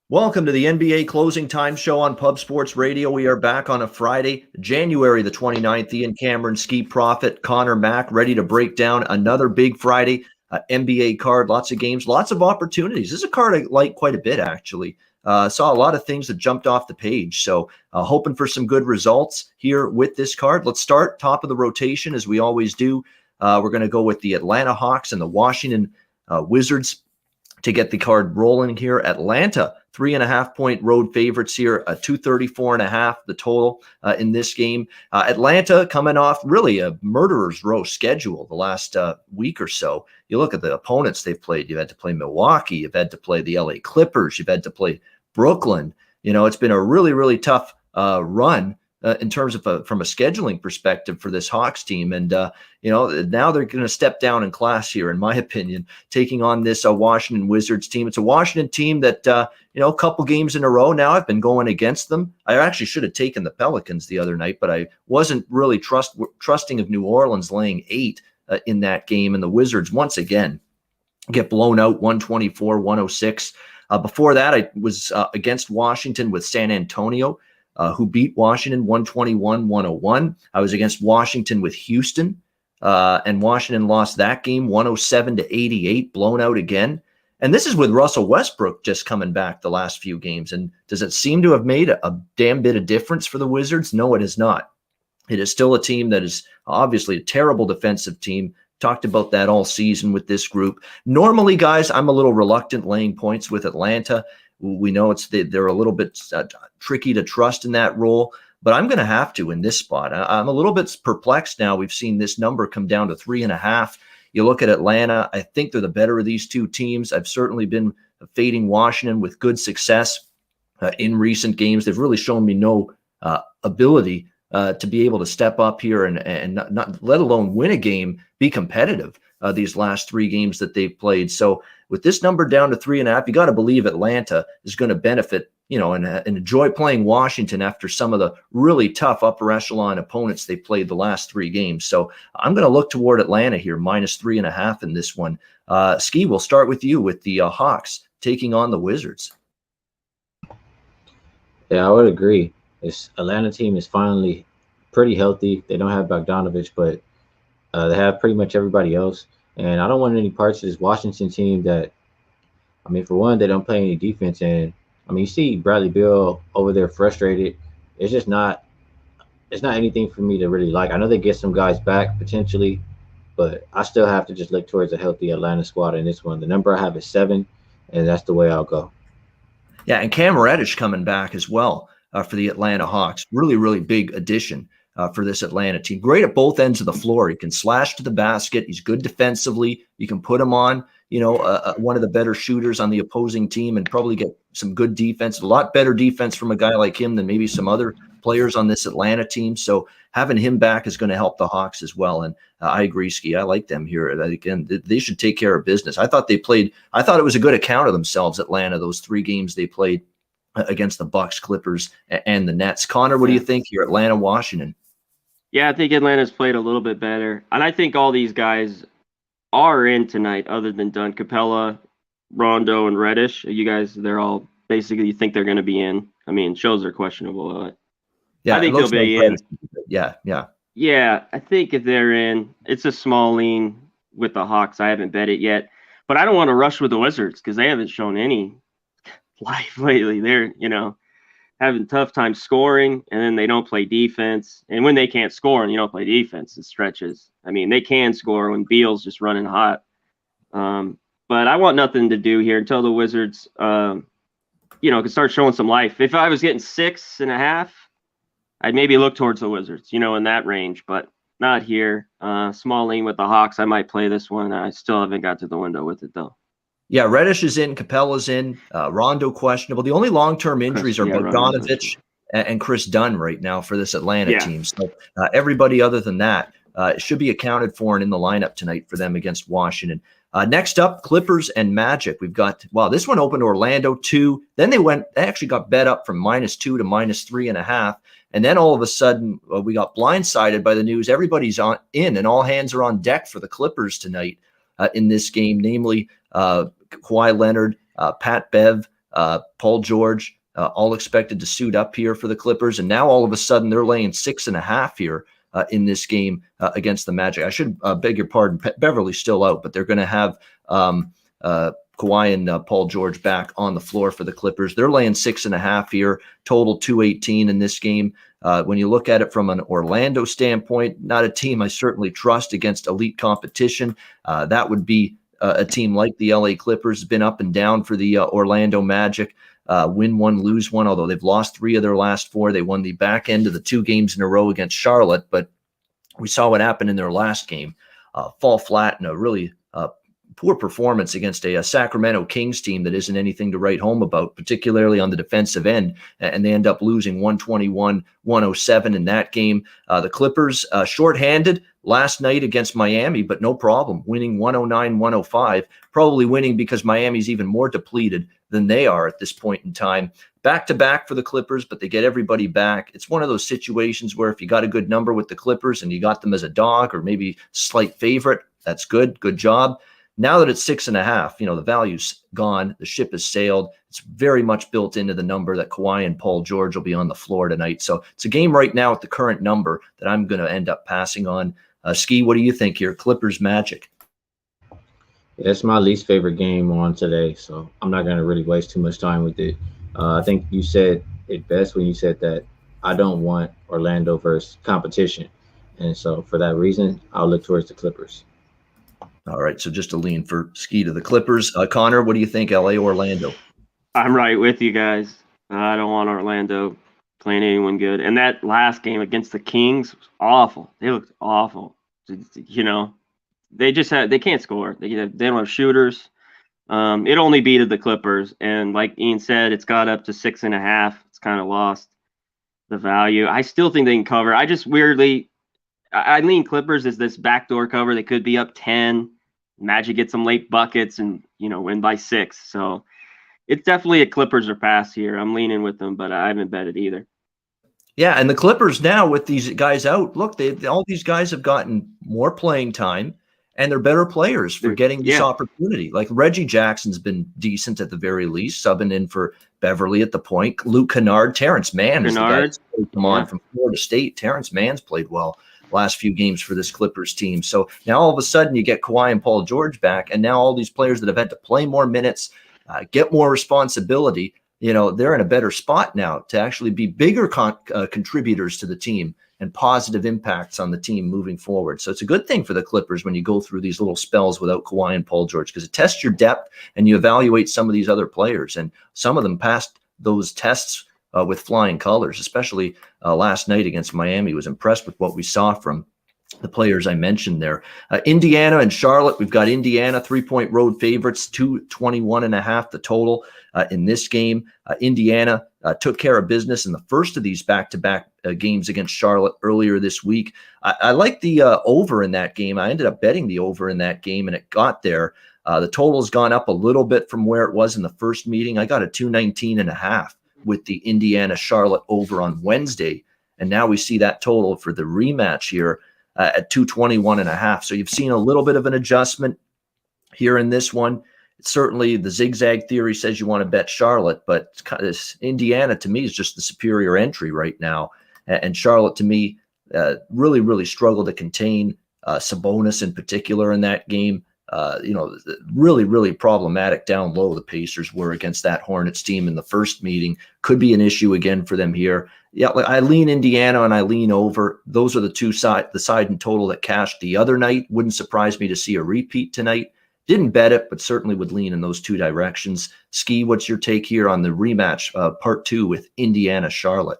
Welcome to the NBA Closing Time Show on Pub Sports Radio. We are back on a Friday, January the 29th. Ian Cameron, Skee Prophet, Conor Mack, ready to break down another big Friday NBA card. Lots of games, lots of opportunities. This is a card I like quite a bit, actually. Saw a lot of things that jumped off the page. So hoping for some good results here with this card. Let's start top of the rotation, as we always do. We're going to go with the Atlanta Hawks and the Washington Wizards to get the card rolling here. Atlanta, 3.5-point road favorites here, 234.5 the total in this game. Atlanta coming off really a murderer's row schedule the last week or so. You look at the opponents they've played. You've had to play Milwaukee. You've had to play the LA Clippers. You've had to play Brooklyn. You know, it's been a really, really tough run in terms of from a scheduling perspective for this Hawks team. And, now they're going to step down in class here, in my opinion, taking on this Washington Wizards team. It's a Washington team that, a couple games in a row now I've been going against them. I actually should have taken the Pelicans the other night, but I wasn't really trusting of New Orleans laying 8 in that game. And the Wizards, once again, get blown out 124-106. Before that, I was against Washington with San Antonio, who beat Washington 121-101. I was against Washington with Houston, and Washington lost that game 107-88, blown out again. And this is with Russell Westbrook just coming back the last few games. And does it seem to have made a damn bit of difference for the Wizards? No, it has not. It is still a team that is obviously a terrible defensive team. Talked about that all season with this group. Normally, guys, I'm a little reluctant laying points with Atlanta. We know they're a little bit tricky to trust in that role, but I'm going to have to in this spot. I'm a little bit perplexed now. We've seen this number come down to 3.5. You look at Atlanta, I think they're the better of these two teams. I've certainly been fading Washington with good success in recent games. They've really shown me no ability to be able to step up here and not let alone win a game, be competitive these last 3 games that they've played. So with this number down to 3.5, you got to believe Atlanta is going to benefit, and enjoy playing Washington after some of the really tough upper echelon opponents they played the last 3 games. So I'm going to look toward Atlanta here, minus 3.5 in this one. Skee, we'll start with you with the Hawks taking on the Wizards. Yeah, I would agree. This Atlanta team is finally pretty healthy. They don't have Bogdanovich, but they have pretty much everybody else. And I don't want any parts of this Washington team that, for one, they don't play any defense. And, you see Bradley Beal over there frustrated. It's just not anything for me to really like. I know they get some guys back potentially, but I still have to just look towards a healthy Atlanta squad in this one. The number I have is 7, and that's the way I'll go. Yeah, and Cam Reddish coming back as well for the Atlanta Hawks. Really, really big addition for this Atlanta team. Great at both ends of the floor. He can slash to the basket. He's good defensively. You can put him on, one of the better shooters on the opposing team and probably get some good defense, a lot better defense from a guy like him than maybe some other players on this Atlanta team. So having him back is going to help the Hawks as well. And I agree, Skee. I like them here. Again, they should take care of business. I thought it was a good account of themselves, Atlanta, those 3 games they played against the Bucks, Clippers, and the Nets. Connor, what do you think here, Atlanta, Washington? Yeah, I think Atlanta's played a little bit better. And I think all these guys are in tonight other than Dunn, Capella, Rondo, and Reddish. You guys, they're all basically, you think they're going to be in. Shows are questionable. But yeah, I think they'll be in. Yeah. Yeah, I think if they're in, it's a small lean with the Hawks. I haven't bet it yet. But I don't want to rush with the Wizards because they haven't shown any life lately. They're, having tough time scoring, and then they don't play defense. And when they can't score and you don't play defense, it stretches. They can score when Beal's just running hot. But I want nothing to do here until the Wizards, can start showing some life. If I was getting 6.5, I'd maybe look towards the Wizards, in that range, but not here. Small lean with the Hawks. I might play this one. I still haven't got to the window with it, though. Yeah, Reddish is in, Capella's in, Rondo questionable. The only long-term injuries are Bogdanovich and Chris Dunn right now for this Atlanta team. So everybody other than that should be accounted for and in the lineup tonight for them against Washington. Next up, Clippers and Magic. We've got, this one opened Orlando 2. Then they actually got bet up from -2 to -3.5. And then all of a sudden, we got blindsided by the news. Everybody's in, and all hands are on deck for the Clippers tonight in this game, namely Kawhi Leonard, Pat Bev, Paul George, all expected to suit up here for the Clippers. And now all of a sudden they're laying 6.5 here in this game against the Magic. I should beg your pardon. Beverly's still out, but they're going to have Kawhi and Paul George back on the floor for the Clippers. They're laying 6.5 here, total 218 in this game. When you look at it from an Orlando standpoint, not a team I certainly trust against elite competition. That would be a team like the LA Clippers. Been up and down for the Orlando Magic. Win one, lose one, although they've lost 3 of their last 4. They won the back end of the 2 games in a row against Charlotte, but we saw what happened in their last game. Fall flat in a really poor performance against a Sacramento Kings team that isn't anything to write home about, particularly on the defensive end, and they end up losing 121-107 in that game. The Clippers shorthanded last night against Miami, but no problem, winning 109-105, probably winning because Miami's even more depleted than they are at this point in time. Back-to-back for the Clippers, but they get everybody back. It's one of those situations where if you got a good number with the Clippers and you got them as a dog or maybe slight favorite, that's good. Good job. Now that it's 6.5, the value's gone. The ship has sailed. It's very much built into the number that Kawhi and Paul George will be on the floor tonight. So it's a game right now at the current number that I'm going to end up passing on. Skee, what do you think here? Clippers Magic. Yeah, it's my least favorite game on today, so I'm not going to really waste too much time with it. I think you said it best when you said that I don't want Orlando versus competition. And so for that reason, I'll look towards the Clippers. All right, so just a lean for Skee to the Clippers. Connor, what do you think, LA, Orlando? I'm right with you guys. I don't want Orlando playing anyone good. And that last game against the Kings was awful. They looked awful. They can't score. They don't have shooters. It only beat the Clippers. And like Ian said, it's got up to 6.5. It's kind of lost the value. I still think they can cover. I just weirdly, I lean Clippers as this backdoor cover. They could be up 10. Magic gets some late buckets and, win by 6. So it's definitely a Clippers or pass here. I'm leaning with them, but I haven't bet it either. Yeah, and the Clippers now with these guys out, look, all these guys have gotten more playing time, and they're better players for getting this opportunity. Like Reggie Jackson's been decent at the very least, subbing in for Beverly at the point. Luke Kennard, Terrence Mann is the guy that's come on from Florida State. Terrence Mann's played well last few games for this Clippers team. So now all of a sudden you get Kawhi and Paul George back, and now all these players that have had to play more minutes, get more responsibility, they're in a better spot now to actually be bigger contributors to the team and positive impacts on the team moving forward. So it's a good thing for the Clippers when you go through these little spells without Kawhi and Paul George, because it tests your depth and you evaluate some of these other players. And some of them passed those tests with flying colors, especially last night against Miami. Was impressed with what we saw from the players I mentioned there. Indiana and Charlotte, we've got Indiana 3-point road favorites, 221.5 the total in this game. Indiana took care of business in the first of these back-to-back games against Charlotte earlier this week. I like the over in that game. I ended up betting the over in that game, and it got there. The total's gone up a little bit from where it was in the first meeting. I got a 219.5 with the Indiana-Charlotte over on Wednesday, and now we see that total for the rematch here at 221.5. So you've seen a little bit of an adjustment here in this one. Certainly the zigzag theory says you want to bet Charlotte, but this Indiana to me is just the superior entry right now. And Charlotte to me really, really struggled to contain Sabonis in particular in that game. Really, really problematic down low the Pacers were against that Hornets team in the first meeting. Could be an issue again for them here. Yeah, I lean Indiana and I lean over. Those are the side and total that cashed the other night. Wouldn't surprise me to see a repeat tonight. Didn't bet it, but certainly would lean in those two directions. Skee, what's your take here on the rematch, part 2 with Indiana-Charlotte?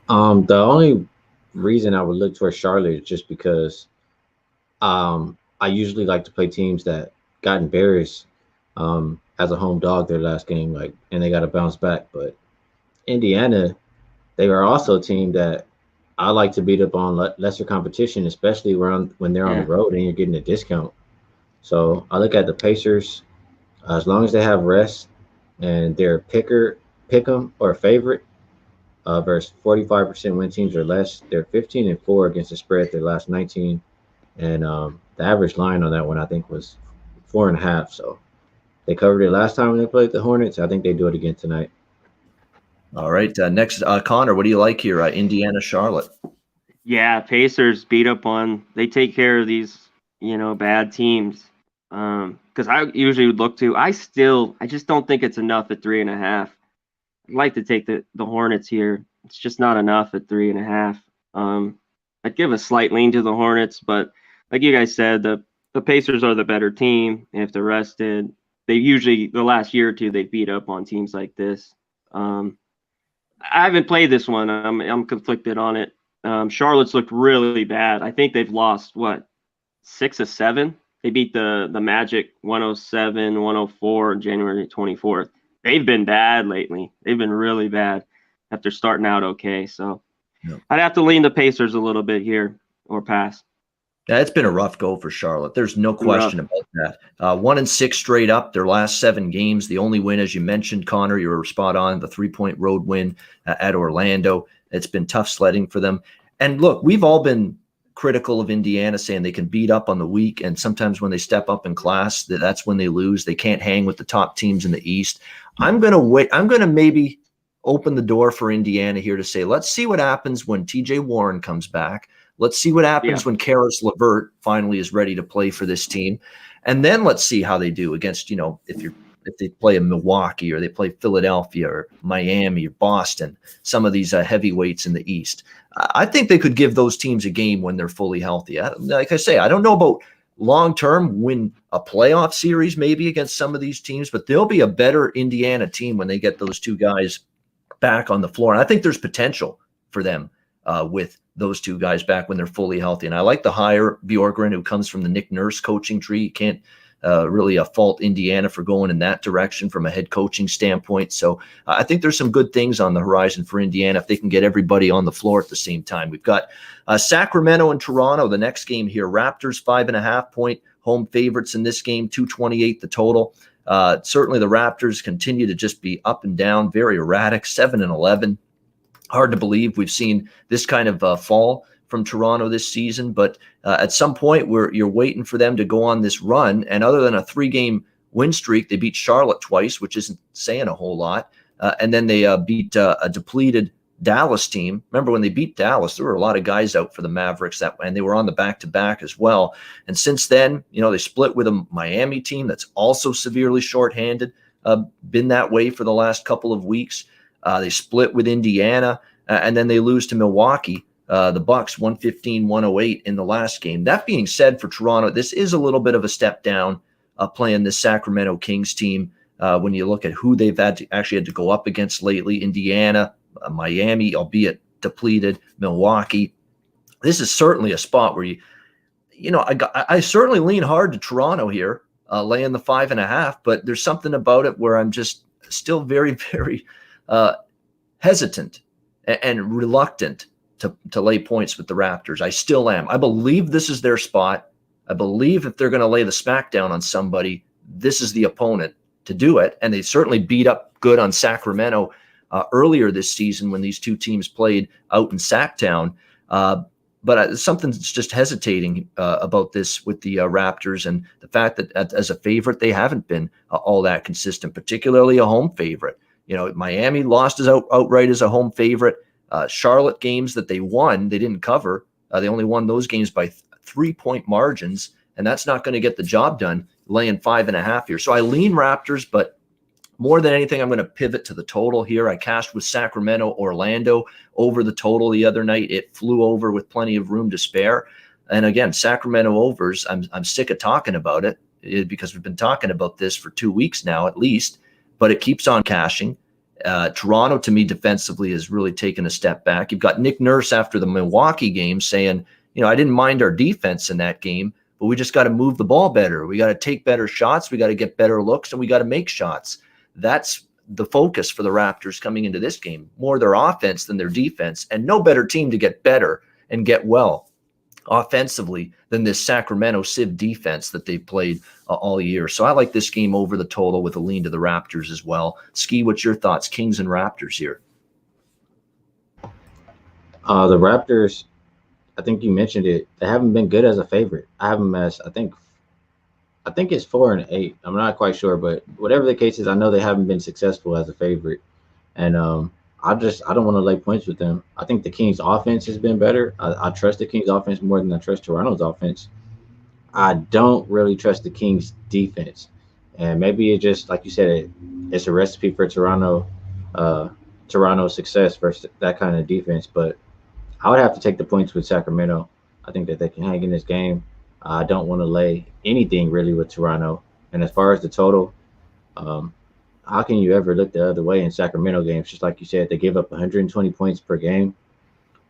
The only reason I would look towards Charlotte is just because I usually like to play teams that got embarrassed as a home dog their last game, and they got to bounce back. But Indiana, they are also a team that I like to beat up on lesser competition, especially when they're on the road and you're getting a discount. So I look at the Pacers. As long as they have rest and they're pick 'em or favorite versus 45% win teams or less, they're 15-4 against the spread their last 19. And the average line on that one, I think, was 4.5. So They covered it last time when they played the Hornets. I think they do it again tonight. All right. Next, Connor, what do you like here? Indiana, Charlotte. Yeah, Pacers beat up on. They take care of these, bad teams. Because I usually would look to. I just don't think it's enough at 3.5. I'd like to take the Hornets here. It's just not enough at 3.5. I'd give a slight lean to the Hornets, but like you guys said, the Pacers are the better team. If they're rested, they usually the last year or two they beat up on teams like this. I haven't played this one. I'm conflicted on it. Charlotte's looked really bad. I think they've lost 6 of 7. They beat the Magic 107-104 on January 24th. They've been bad lately. They've been really bad after starting out okay. So I'd have to lean the Pacers a little bit here or pass. Yeah, it's been a rough go for Charlotte. There's no question about that. 1-6 straight up their last 7 games. The only win, as you mentioned, Connor, you were spot on, the 3-point road win at Orlando. It's been tough sledding for them. And look, we've all been critical of Indiana, saying they can beat up on the weak, and sometimes when they step up in class, that's when they lose. They can't hang with the top teams in the East. I'm going to wait. I'm going to maybe open the door for Indiana here to say, let's see what happens when TJ Warren comes back. Let's see what happens when Karis LeVert finally is ready to play for this team. And then let's see how they do against, if they play in Milwaukee or they play Philadelphia or Miami or Boston, some of these heavyweights in the East. I think they could give those teams a game when they're fully healthy. Like I say, I don't know about long-term win a playoff series maybe against some of these teams, but they'll be a better Indiana team when they get those two guys back on the floor. And I think there's potential for them with those two guys back when they're fully healthy. And I like the hire, Bjorkgren, who comes from the Nick Nurse coaching tree. You can't really fault Indiana for going in that direction from a head coaching standpoint. So I think there's some good things on the horizon for Indiana if they can get everybody on the floor at the same time. We've got Sacramento and Toronto, the next game here. Raptors 5.5-point home favorites in this game, 228 the total. Certainly the Raptors continue to just be up and down, very erratic, 7-11. Hard to believe we've seen this kind of fall from Toronto this season, but at some point you're waiting for them to go on this run. And other than a 3-game win streak, they beat Charlotte twice, which isn't saying a whole lot. And then they beat a depleted Dallas team. Remember when they beat Dallas, there were a lot of guys out for the Mavericks and they were on the back-to-back as well. And since then, they split with a Miami team that's also severely shorthanded, been that way for the last couple of weeks. They split with Indiana, and then they lose to Milwaukee. The Bucks 115-108 in the last game. That being said, for Toronto, this is a little bit of a step down playing this Sacramento Kings team when you look at who they've had to go up against lately. Indiana, Miami, albeit depleted, Milwaukee. This is certainly a spot where I certainly lean hard to Toronto here, laying the 5.5, but there's something about it where I'm just still very, very hesitant and reluctant to lay points with the Raptors. I still am. I believe this is their spot. I believe if they're going to lay the smackdown on somebody, this is the opponent to do it. And they certainly beat up good on Sacramento earlier this season when these two teams played out in Sacktown. But something's just hesitating about this with the Raptors, and the fact that as a favorite, they haven't been all that consistent, particularly a home favorite. Miami lost outright as a home favorite. Charlotte games that they won, they didn't cover. They only won those games by 3-point margins, and that's not going to get the job done laying 5.5 here. So I lean Raptors, but more than anything, I'm going to pivot to the total here. I cashed with Sacramento, Orlando over the total the other night. It flew over with plenty of room to spare. And again, Sacramento overs, I'm sick of talking about it because we've been talking about this for 2 weeks now at least, but it keeps on cashing. Toronto, to me, defensively has really taken a step back. You've got Nick Nurse after the Milwaukee game saying, I didn't mind our defense in that game, but we just got to move the ball better. We got to take better shots. We got to get better looks, and we got to make shots. That's the focus for the Raptors coming into this game, more their offense than their defense, and no better team to get better and get well offensively than this Sacramento Civ defense that they've played all year. So I like this game over the total with a lean to the Raptors as well. Skee, what's your thoughts? Kings and Raptors here. The Raptors, I think you mentioned it. They haven't been good as a favorite. I have them as, I think I think it's 4-8. I'm not quite sure, but whatever the case is, I know they haven't been successful as a favorite, and I don't want to lay points with them. I think the Kings' offense has been better. I trust the Kings' offense more than I trust Toronto's offense. I don't really trust the Kings' defense, and maybe it just like you said, it's a recipe for Toronto's success versus that kind of defense. But I would have to take the points with Sacramento. I think that they can hang in this game. I don't want to lay anything really with Toronto. And as far as the total, um, how can you ever look the other way in Sacramento games? Just like you said, they give up 120 points per game.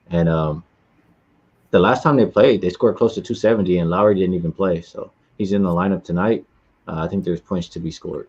And the last time they played, they scored close to 270, and Lowry didn't even play. So he's in the lineup tonight. I think there's points to be scored.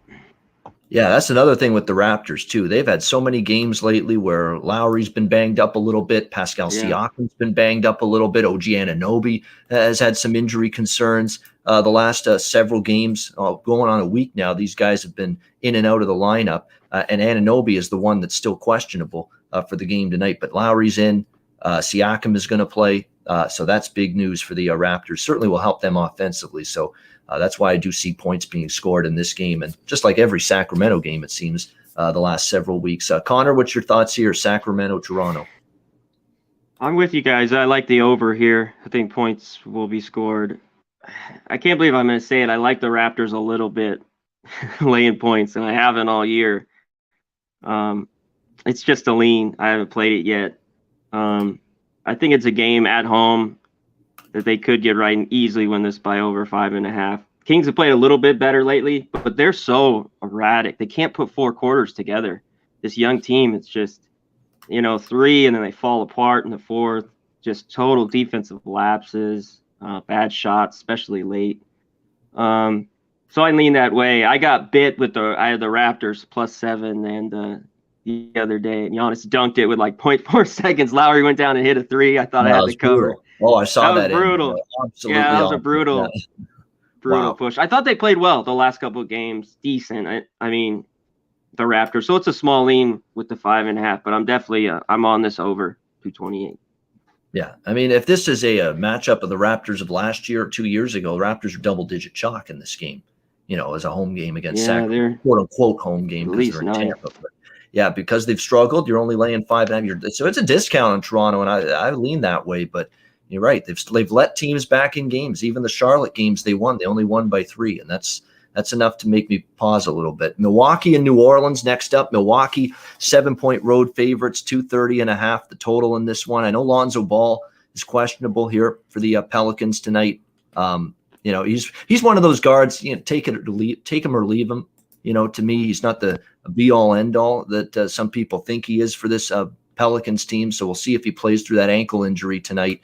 Yeah, that's another thing with the Raptors, too. They've had so many games lately where Lowry's been banged up a little bit. Pascal Siakam's been banged up a little bit. OG Anunoby has had some injury concerns. The last several games, going on a week now, these guys have been in and out of the lineup. And Anunoby is the one that's still questionable for the game tonight. But Lowry's in. Siakam is going to play. So that's big news for the Raptors. Certainly will help them offensively. So that's why I do see points being scored in this game. And just like every Sacramento game, it seems, the last several weeks. Connor, what's your thoughts here? Sacramento, Toronto. I'm with you guys. I like the over here. I think points will be scored. I can't believe I'm going to say it. I like the Raptors a little bit laying points, and I haven't all year. It's just a lean. I haven't played it yet. I think it's a game at home that they could get right and easily win this by over 5.5. Kings have played a little bit better lately, but they're so erratic. They can't put 4 quarters together. This young team, it's just, 3, and then they fall apart in the 4th. Just total defensive lapses, bad shots, especially late. So I lean that way. I got bit with I had the Raptors +7, and the other day, and Giannis dunked it with like 0.4 seconds. Lowry went down and hit a 3. I thought I had the cover. Brutal. Oh, I saw that. That was brutal. Absolutely. Yeah, that was a brutal, brutal Wow. push. I thought they played well the last couple of games. Decent. I mean, the Raptors. So it's a small lean with the 5.5, but I'm definitely I'm on this over 228. Yeah, I mean, if this is a matchup of the Raptors of last year or 2 years ago, the Raptors are double-digit chalk in this game. As a home game against Sacramento, quote-unquote home game because they're in Tampa. But yeah, because they've struggled, you're only laying 5.5. So it's a discount on Toronto, and I lean that way. But you're right; they've let teams back in games. Even the Charlotte games they won, they only won by 3, and that's enough to make me pause a little bit. Milwaukee and New Orleans next up. Milwaukee 7-point road favorites, 230.5 the total in this one. I know Lonzo Ball is questionable here for the Pelicans tonight. He's one of those guards. Take him or leave him. To me, he's not the be all end all that some people think he is for this Pelicans team. So we'll see if he plays through that ankle injury tonight.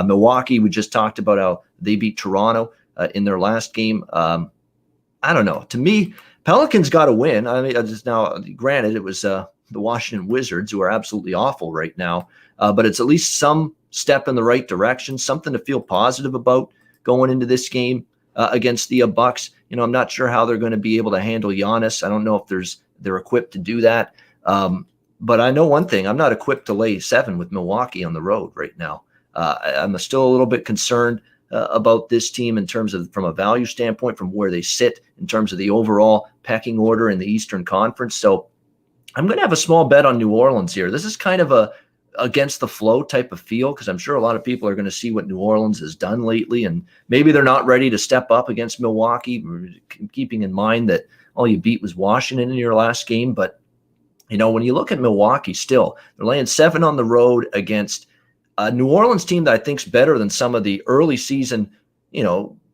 Milwaukee, we just talked about how they beat Toronto in their last game. I don't know. To me, Pelicans got to win. I mean, just now, granted, it was the Washington Wizards, who are absolutely awful right now, but it's at least some step in the right direction, something to feel positive about going into this game against the Bucks. I'm not sure how they're going to be able to handle Giannis. I don't know if they're equipped to do that. But I know one thing: I'm not equipped to lay 7 with Milwaukee on the road right now. I'm still a little bit concerned about this team in terms of from a value standpoint, from where they sit in terms of the overall pecking order in the Eastern Conference. So I'm going to have a small bet on New Orleans here. This is kind of a against the flow type of feel, because I'm sure a lot of people are going to see what New Orleans has done lately, and maybe they're not ready to step up against Milwaukee, keeping in mind that all you beat was Washington in your last game. But when you look at Milwaukee, still they're laying 7 on the road against a New Orleans team that I think is better than some of the early season,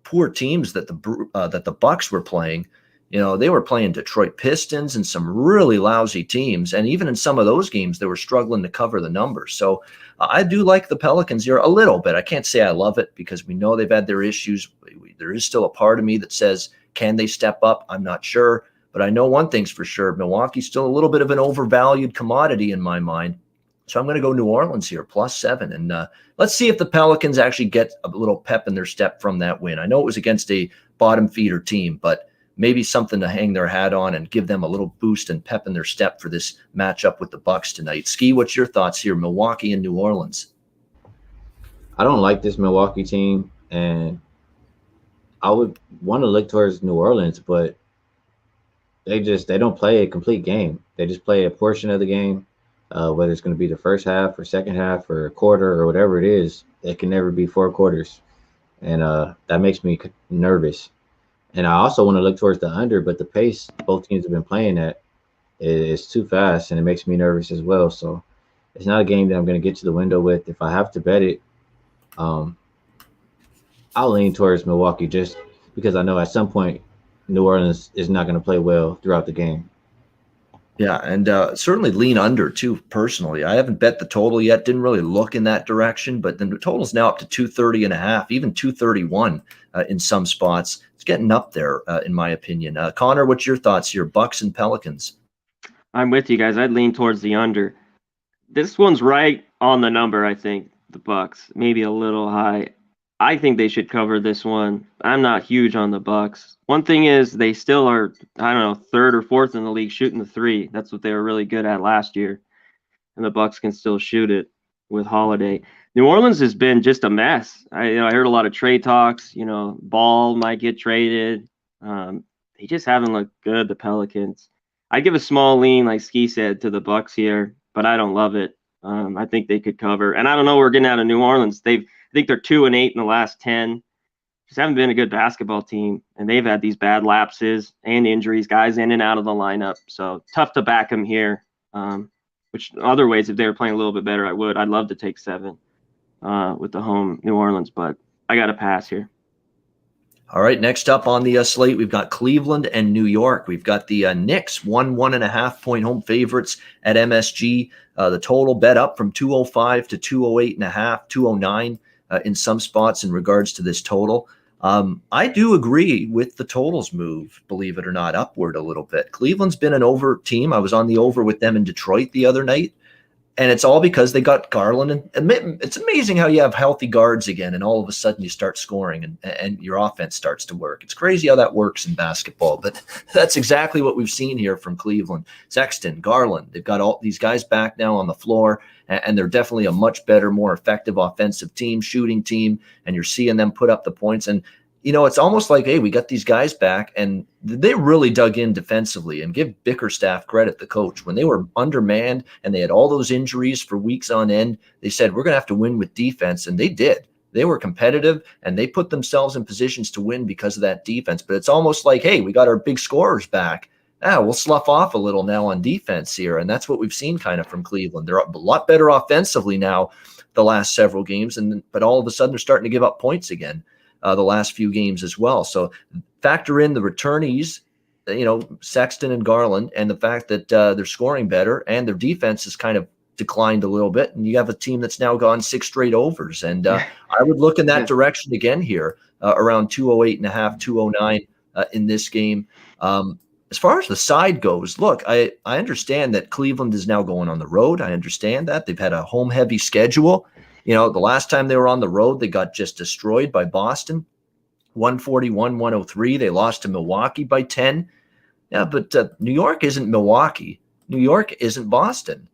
poor teams that the Bucks were playing. They were playing Detroit Pistons and some really lousy teams. And even in some of those games, they were struggling to cover the numbers. So I do like the Pelicans here a little bit. I can't say I love it because we know they've had their issues. There is still a part of me that says, can they step up? I'm not sure. But I know one thing's for sure. Milwaukee's still a little bit of an overvalued commodity in my mind. So I'm going to go New Orleans here, +7. And let's see if the Pelicans actually get a little pep in their step from that win. I know it was against a bottom feeder team, but maybe something to hang their hat on and give them a little boost and pep in their step for this matchup with the Bucks tonight. Skee, what's your thoughts here, Milwaukee and New Orleans? I don't like this Milwaukee team, and I would want to look towards New Orleans, but they don't play a complete game. They just play a portion of the game, whether it's going to be the first half or second half or a quarter or whatever it is. It can never be 4 quarters, and that makes me nervous. And I also want to look towards the under, but the pace both teams have been playing at is too fast, and it makes me nervous as well. So it's not a game that I'm going to get to the window with. If I have to bet it, um, I'll lean towards Milwaukee just because I know at some point New Orleans is not going to play well throughout the game. Yeah, and certainly lean under too. Personally, I haven't bet the total yet. Didn't really look in that direction, but the total's now up to 230.5, even 231 in some spots. It's getting up there, in my opinion. Connor, what's your thoughts here? Bucks and Pelicans. I'm with you guys. I'd lean towards the under. This one's right on the number, I think. The Bucks, maybe a little high. I think they should cover this one. I'm not huge on the Bucks. One thing is they still are, I don't know, third or fourth in the league shooting the three. That's what they were really good at last year. And the Bucks can still shoot it with Holiday. New Orleans has been just a mess. I heard a lot of trade talks. Ball might get traded. They just haven't looked good, the Pelicans. I give a small lean, like Skee said, to the Bucks here, but I don't love it. I think they could cover. And I don't know, we're getting out of New Orleans. I think they're 2-8 in the last 10. Just haven't been a good basketball team, and they've had these bad lapses and injuries, guys in and out of the lineup. So tough to back them here. Which other ways, if they were playing a little bit better, I would. I'd love to take 7 with the home New Orleans, but I got to pass here. All right, next up on the slate, we've got Cleveland and New York. We've got the Knicks, 1.5 point home favorites at MSG. The total bet up from 205 to 208.5, 209 in some spots in regards to this total. I do agree with the totals move, believe it or not, upward a little bit. Cleveland's been an over team. I was on the over with them in Detroit the other night. And it's all because they got Garland. And it's amazing how you have healthy guards again, and all of a sudden you start scoring and your offense starts to work. It's crazy how that works in basketball, but that's exactly what we've seen here from Cleveland. Sexton, Garland, they've got all these guys back now on the floor, and they're definitely a much better, more effective offensive team, shooting team, and you're seeing them put up the points. And it's almost like, hey, we got these guys back, and they really dug in defensively. And give Bickerstaff credit, the coach. When they were undermanned and they had all those injuries for weeks on end, they said, we're going to have to win with defense, and they did. They were competitive, and they put themselves in positions to win because of that defense. But it's almost like, hey, we got our big scorers back. We'll slough off a little now on defense here, and that's what we've seen kind of from Cleveland. They're a lot better offensively now the last several games, but all of a sudden they're starting to give up points again. The last few games as well. So factor in the returnees, Sexton and Garland, and the fact that they're scoring better and their defense has kind of declined a little bit. And you have a team that's now gone 6 straight overs. And I would look in that direction again here, around 208.5, 209 in this game. As far as the side goes, look, I understand that Cleveland is now going on the road. I understand that. They've had a home-heavy schedule. The last time they were on the road, they got just destroyed by Boston, 141-103. They lost to Milwaukee by 10. Yeah, but New York isn't Milwaukee. New York isn't Boston.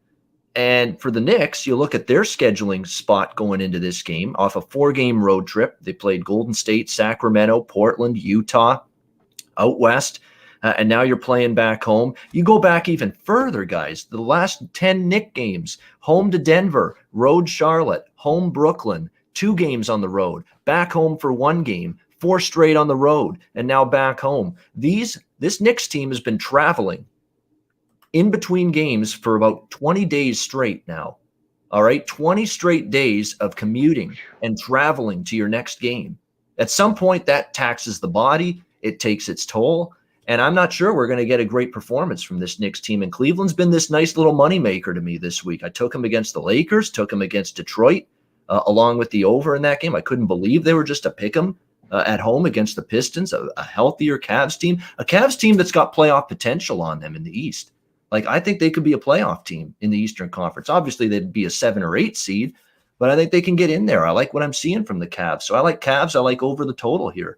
And for the Knicks, you look at their scheduling spot going into this game off a 4-game road trip. They played Golden State, Sacramento, Portland, Utah, out west. And now you're playing back home. You go back even further, guys. The last 10 Knick games, home to Denver, road Charlotte, home Brooklyn, 2 games on the road, back home for 1 game, 4 straight on the road, and now back home. This Knicks team has been traveling in between games for about 20 days straight now. All right, 20 straight days of commuting and traveling to your next game. At some point, that taxes the body. It takes its toll. And I'm not sure we're going to get a great performance from this Knicks team. And Cleveland's been this nice little moneymaker to me this week. I took them against the Lakers, took them against Detroit, along with the over in that game. I couldn't believe they were just a pick 'em at home against the Pistons, a healthier Cavs team, that's got playoff potential on them in the East. Like, I think they could be a playoff team in the Eastern Conference. Obviously, they'd be a 7 or 8 seed, but I think they can get in there. I like what I'm seeing from the Cavs. So I like Cavs. I like over the total here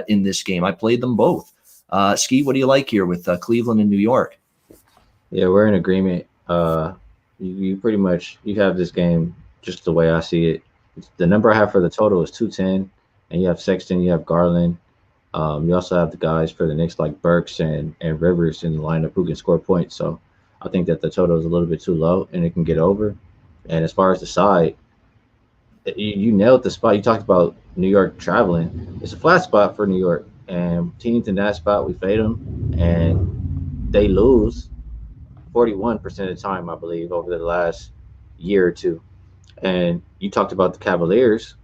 in this game. I played them both. Skee, what do you like here with Cleveland and New York? Yeah, we're in agreement. You pretty much you have this game just the way I see it. The number I have for the total is 210, and you have Sexton, you have Garland, You also have the guys for the Knicks like Burks and Rivers in the lineup who can score points. So I think that the total is a little bit too low and it can get over. And as far as the side, you nailed the spot. You talked about New York traveling. It's a flat spot for New York, and teams in that spot we fade them, and they lose 41% of the time, I believe, over the last year or two. And you talked about the Cavaliers,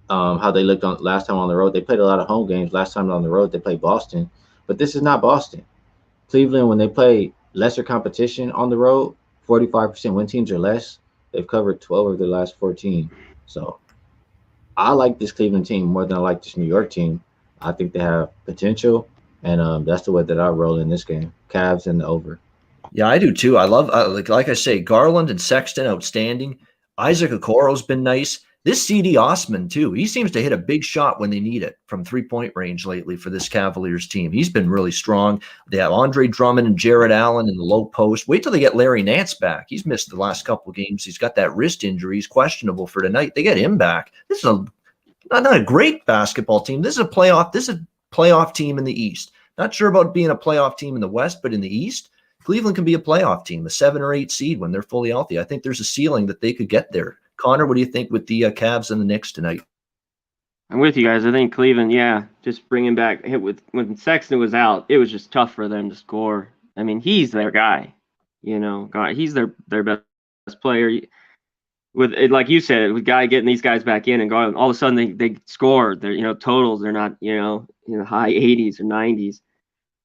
how they looked on last time on the road. They played a lot of home games. Last time on the road, they played Boston, but this is not Boston. Cleveland, when they play lesser competition on the road, 45% win teams or less, they've covered 12 of their last 14. So I like this Cleveland team more than I like this New York team. I think they have potential, and that's the way that I roll in this game. Cavs and the over. Yeah, I do too. I love like I say, Garland and Sexton outstanding. Isaac Okoro's been nice. This CD Osman too. He seems to hit a big shot when they need it from 3-point range lately for this Cavaliers team. He's been really strong. They have Andre Drummond and Jared Allen in the low post. Wait till they get Larry Nance back. He's missed the last couple of games. He's got that wrist injury. He's questionable for tonight. They get him back. This is not a great basketball team. This is a playoff team in the East. Not sure about being a playoff team in the West, but in the East, Cleveland can be a playoff team, a 7 or 8 seed when they're fully healthy. I think there's a ceiling that they could get there. Conor, what do you think with the Cavs and the Knicks tonight? I'm with you guys. I think Cleveland, just bringing back when Sexton was out, it was just tough for them to score. I mean, he's their guy, he's their best player. With it, like you said, with guy getting these guys back in and going, all of a sudden they score. They're totals. They're not high 80s or 90s.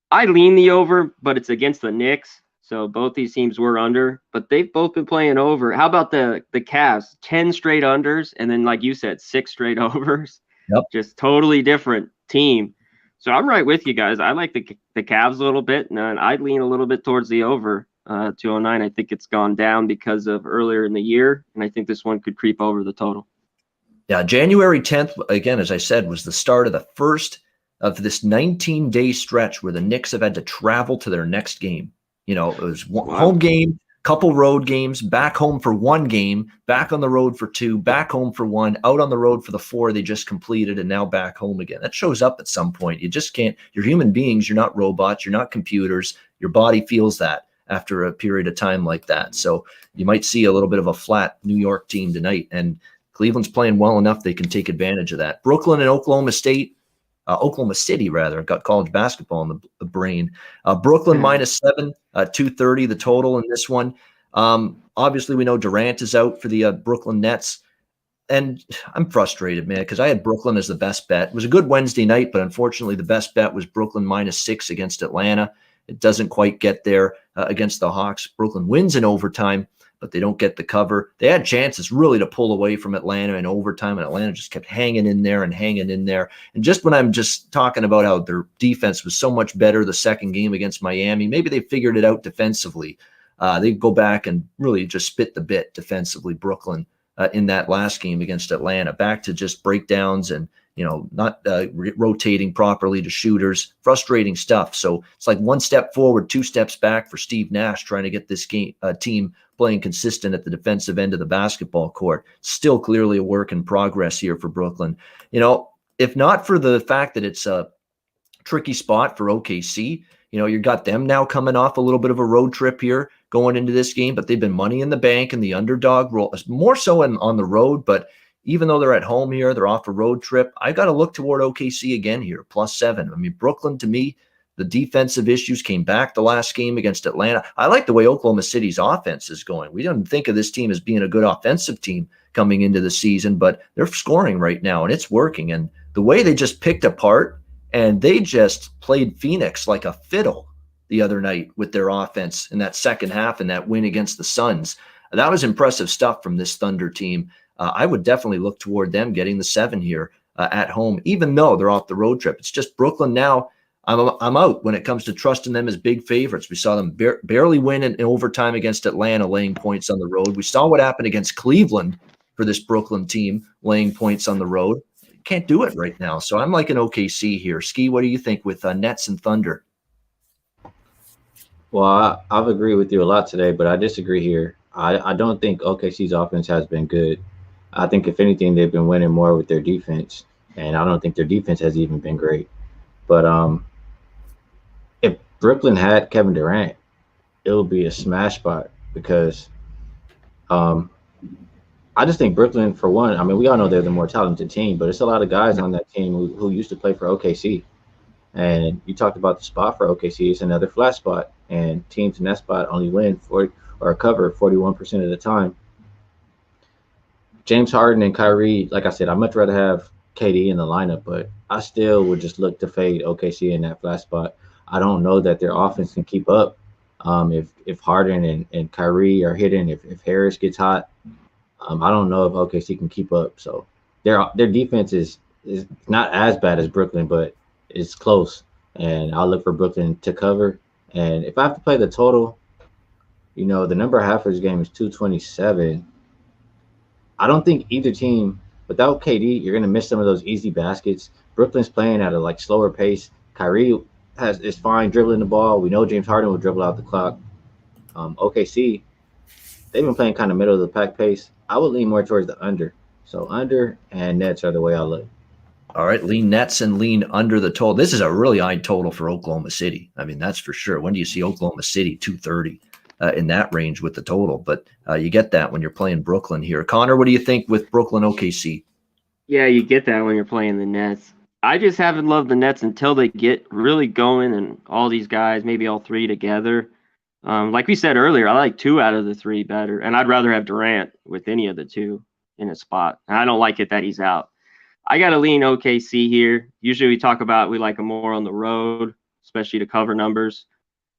I lean the over, but it's against the Knicks. So both these teams were under, but they've both been playing over. How about the Cavs? 10 straight unders, and then, like you said, 6 straight overs. Yep. Just totally different team. So I'm right with you guys. I like the Cavs a little bit, and I'd lean a little bit towards the over 209. I think it's gone down because of earlier in the year, and I think this one could creep over the total. Yeah, January 10th, again, as I said, was the start of the first of this 19-day stretch where the Knicks have had to travel to their next game. It was one home game, couple road games, back home for 1 game, back on the road for 2, back home for 1, out on the road for the 4 they just completed, and now back home again. That shows up at some point. You just can't. You're human beings. You're not robots. You're not computers. Your body feels that after a period of time like that. So you might see a little bit of a flat New York team tonight, and Cleveland's playing well enough they can take advantage of that. Brooklyn and Oklahoma City, rather. Got college basketball in the brain. Brooklyn -7, 230 the total in this one. Obviously, we know Durant is out for the Brooklyn Nets. And I'm frustrated, man, because I had Brooklyn as the best bet. It was a good Wednesday night, but unfortunately, the best bet was Brooklyn -6 against Atlanta. It doesn't quite get there against the Hawks. Brooklyn wins in overtime, but they don't get the cover. They had chances really to pull away from Atlanta in overtime, and Atlanta just kept hanging in there. And just when I'm just talking about how their defense was so much better the second game against Miami, maybe they figured it out defensively. They go back and really just spit the bit defensively, Brooklyn, in that last game against Atlanta. Back to just breakdowns and not rotating properly to shooters. Frustrating stuff. So it's like 1 step forward, 2 steps back for Steve Nash trying to get this team playing consistent at the defensive end of the basketball court. Still clearly a work in progress here for Brooklyn. If not for the fact that it's a tricky spot for OKC, you got them now coming off a little bit of a road trip here going into this game, but they've been money in the bank and the underdog role, more so on the road. But even though they're at home here, they're off a road trip. I got to look toward OKC again here, +7. I mean, Brooklyn, to me, the defensive issues came back the last game against Atlanta. I like the way Oklahoma City's offense is going. We didn't think of this team as being a good offensive team coming into the season, but they're scoring right now, and it's working. And the way they just picked apart, and they just played Phoenix like a fiddle the other night with their offense in that second half and that win against the Suns. That was impressive stuff from this Thunder team. I would definitely look toward them getting the 7 here at home, even though they're off the road trip. It's just Brooklyn now. I'm out when it comes to trusting them as big favorites. We saw them barely win in overtime against Atlanta, laying points on the road. We saw what happened against Cleveland for this Brooklyn team, laying points on the road. Can't do it right now. So I'm like an OKC here. Skee, what do you think with Nets and Thunder? Well, I've agreed with you a lot today, but I disagree here. I don't think OKC's offense has been good. I think, if anything, they've been winning more with their defense. and I don't think their defense has even been great. But if Brooklyn had Kevin Durant, it would be a smash spot because um, I just think Brooklyn, for one, I mean, we all know they're the more talented team, but it's a lot of guys on that team who used to play for OKC. And you talked about the spot for OKC. It's another flat spot, and teams in that spot only win 40 or cover 41% of the time. James Harden and Kyrie, like I said, I'd much rather have KD in the lineup, but I still would just look to fade OKC in that flat spot. I don't know that their offense can keep up. If Harden and Kyrie are hitting, if Harris gets hot, I don't know if OKC can keep up. So their defense is not as bad as Brooklyn, but it's close. And I'll look for Brooklyn to cover. And if I have to play the total, the number half of this game is 227. I don't think either team, without KD, you're gonna miss some of those easy baskets. Brooklyn's playing at a slower pace. Kyrie is fine dribbling the ball. We know James Harden will dribble out the clock. OKC, they've been playing kind of middle of the pack pace. I would lean more towards the under. So under and Nets are the way I look. All right, lean Nets and lean under the total. This is a really high total for Oklahoma City. I mean, that's for sure. When do you see Oklahoma City 230 in that range with the total? But you get that when you're playing Brooklyn here. Connor, what do you think with Brooklyn OKC? Yeah, you get that when you're playing the Nets. I just haven't loved the Nets until they get really going and all these guys, maybe all three together. Like we said earlier, I like 2 out of the 3 better, and I'd rather have Durant with any of the 2 in a spot. And I don't like it that he's out. I got to lean OKC here. Usually we talk about we like him more on the road, especially to cover numbers.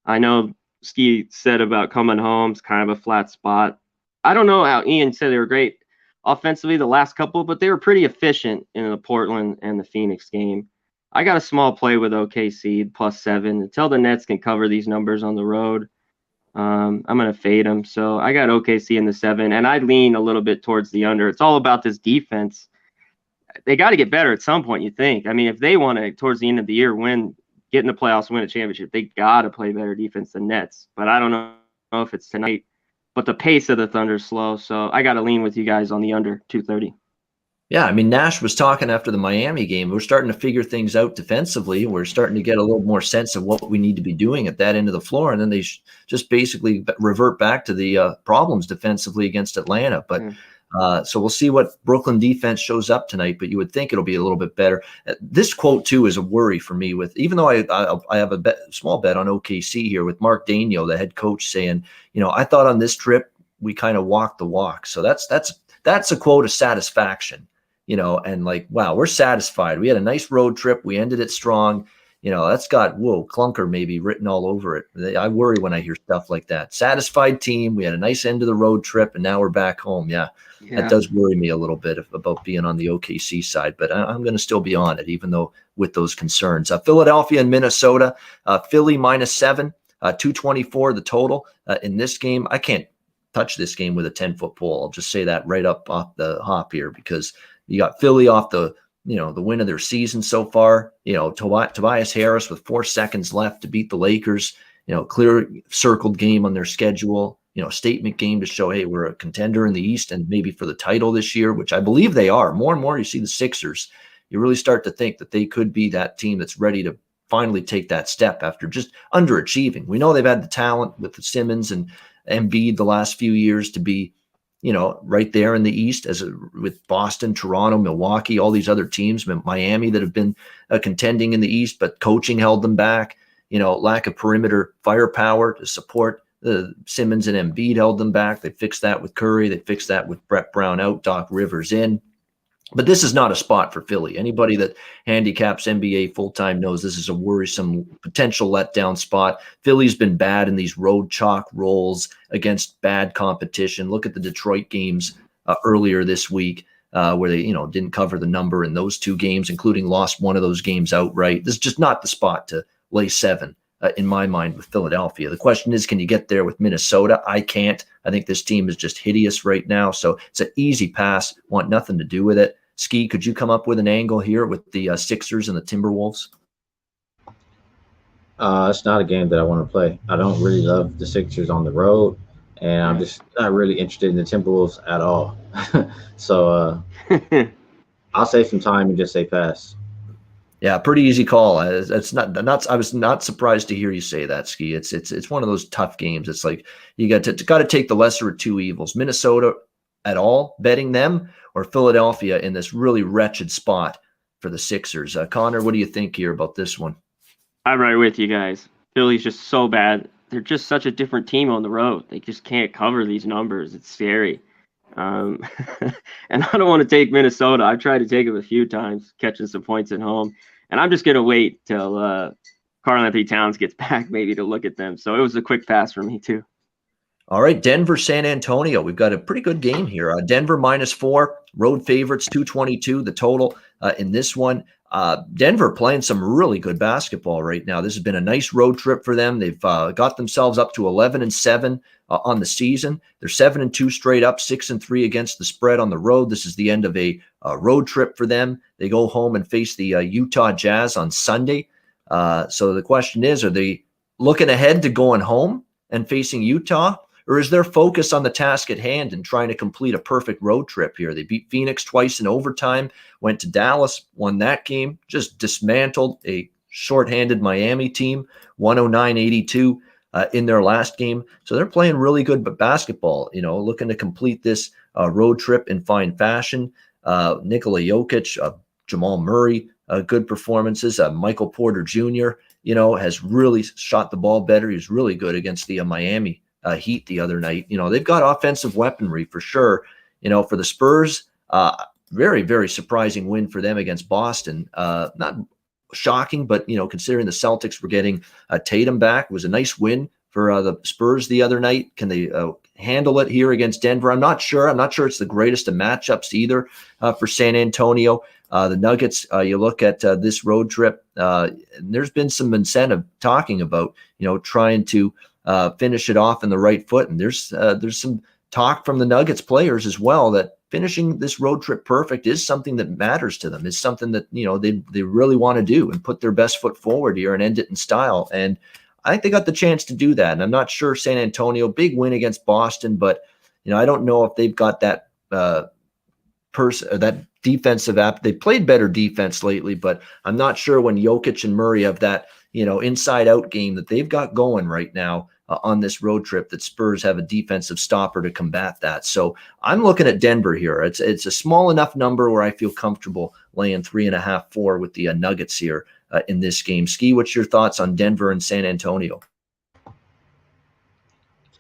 I know Skee said about coming home, it's kind of a flat spot. I don't know how Ian said they were great offensively the last couple, but they were pretty efficient in the Portland and the Phoenix game. I got a small play with OKC +7 until the Nets can cover these numbers on the road. I'm going to fade them. So I got OKC in the 7, and I lean a little bit towards the under. It's all about this defense. They got to get better at some point, you think. I mean, if they want to, towards the end of the year, get in the playoffs, win a championship, they got to play better defense than Nets. But I don't know if it's tonight. But the pace of the Thunder is slow, so I got to lean with you guys on the under 230. Yeah, I mean, Nash was talking after the Miami game. We're starting to figure things out defensively. We're starting to get a little more sense of what we need to be doing at that end of the floor. And then they just basically revert back to the problems defensively against Atlanta. But so we'll see what Brooklyn defense shows up tonight, but you would think it'll be a little bit better. This quote, too, is a worry for me even though I have a small bet on OKC here with Mark Daigneault, the head coach, saying, I thought on this trip we kind of walked the walk. So that's a quote of satisfaction. And wow, we're satisfied. We had a nice road trip. We ended it strong. That's got, clunker maybe written all over it. I worry when I hear stuff like that. Satisfied team. We had a nice end of the road trip, and now we're back home. Yeah. That does worry me a little bit about being on the OKC side, but I'm going to still be on it, even though with those concerns. Philadelphia and Minnesota, Philly -7, 224 the total in this game. I can't touch this game with a 10-foot pole. I'll just say that right up off the hop here, because you got Philly off the win of their season so far. Tobias Harris with 4 seconds left to beat the Lakers. Clear circled game on their schedule. Statement game to show, hey, we're a contender in the East and maybe for the title this year, which I believe they are. More and more you see the Sixers, you really start to think that they could be that team that's ready to finally take that step after just underachieving. We know they've had the talent with the Simmons and Embiid the last few years to be, right there in the East with Boston, Toronto, Milwaukee, all these other teams, Miami that have been contending in the East, but coaching held them back. Lack of perimeter firepower to support Simmons and Embiid held them back. They fixed that with Curry. They fixed that with Brett Brown out, Doc Rivers in. But this is not a spot for Philly. Anybody that handicaps NBA full-time knows this is a worrisome potential letdown spot. Philly's been bad in these road chalk rolls against bad competition. Look at the Detroit games earlier this week where they didn't cover the number in those 2 games, including lost one of those games outright. This is just not the spot to lay 7. In my mind with Philadelphia. The question is, can you get there with Minnesota? I can't. I think this team is just hideous right now. So it's an easy pass. Want nothing to do with it. Skee, could you come up with an angle here with the Sixers and the Timberwolves? It's not a game that I want to play. I don't really love the Sixers on the road, and I'm just not really interested in the Timberwolves at all. So I'll save some time and just say pass. Yeah, pretty easy call. It's not. I was not surprised to hear you say that, Skee. It's one of those tough games. It's like you got to take the lesser of two evils. Minnesota at all, betting them, or Philadelphia in this really wretched spot for the Sixers. Connor, what do you think here about this one? I'm right with you guys. Philly's just so bad. They're just such a different team on the road. They just can't cover these numbers. It's scary. And I don't want to take Minnesota. I've tried to take them a few times, catching some points at home. And I'm just going to wait till Karl-Anthony Towns gets back maybe to look at them. So it was a quick pass for me too. All right, Denver, San Antonio. We've got a pretty good game here. Denver -4, road favorites 222, the total in this one. Denver playing some really good basketball right now. This has been a nice road trip for them. They've got themselves up to 11-7 on the season. They're 7-2 straight up, 6-3 against the spread on the road. This is the end of a road trip for them. They go home and face the Utah Jazz on Sunday. So the question is, are they looking ahead to going home and facing Utah? Or is their focus on the task at hand and trying to complete a perfect road trip here? They beat Phoenix twice in overtime, went to Dallas, won that game, just dismantled a shorthanded Miami team, 109-82 in their last game. So they're playing really good basketball, looking to complete this road trip in fine fashion. Nikola Jokic, Jamal Murray, good performances. Michael Porter Jr., has really shot the ball better. He was really good against the Miami Heat the other night. They've got offensive weaponry for sure. For the Spurs, very, very surprising win for them against Boston. Not shocking, but considering the Celtics were getting Tatum back, it was a nice win for the Spurs the other night. Can they handle it here against Denver? I'm not sure. I'm not sure it's the greatest of matchups either for San Antonio. The Nuggets, you look at this road trip, there's been some incentive talking about, trying to finish it off in the right foot. And there's some talk from the Nuggets players as well that finishing this road trip perfect is something that matters to them. It's something that, they really want to do and put their best foot forward here and end it in style. And I think they got the chance to do that. And I'm not sure San Antonio, big win against Boston, but, I don't know if they've got that that defensive app. They played better defense lately, but I'm not sure when Jokic and Murray have that, inside out game that they've got going right now on this road trip, that Spurs have a defensive stopper to combat that. So I'm looking at Denver here. It's a small enough number where I feel comfortable laying 3.5, 4 with the Nuggets here in this game. Skee, what's your thoughts on Denver and San Antonio?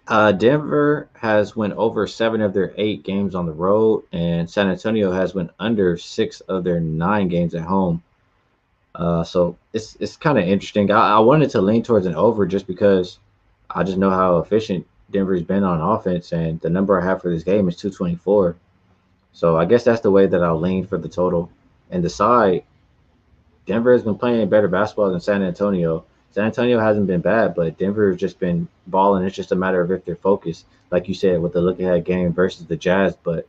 Denver has went over 7 of their 8 games on the road, and San Antonio has went under 6 of their 9 games at home. So it's kind of interesting. I wanted to lean towards an over just because I just know how efficient Denver's been on offense, and the number I have for this game is 224. So I guess that's the way that I'll lean for the total. And the side, Denver has been playing better basketball than San Antonio. San Antonio hasn't been bad, but Denver has just been balling. It's just a matter of if they're focused, like you said, with the look-ahead game versus the Jazz. But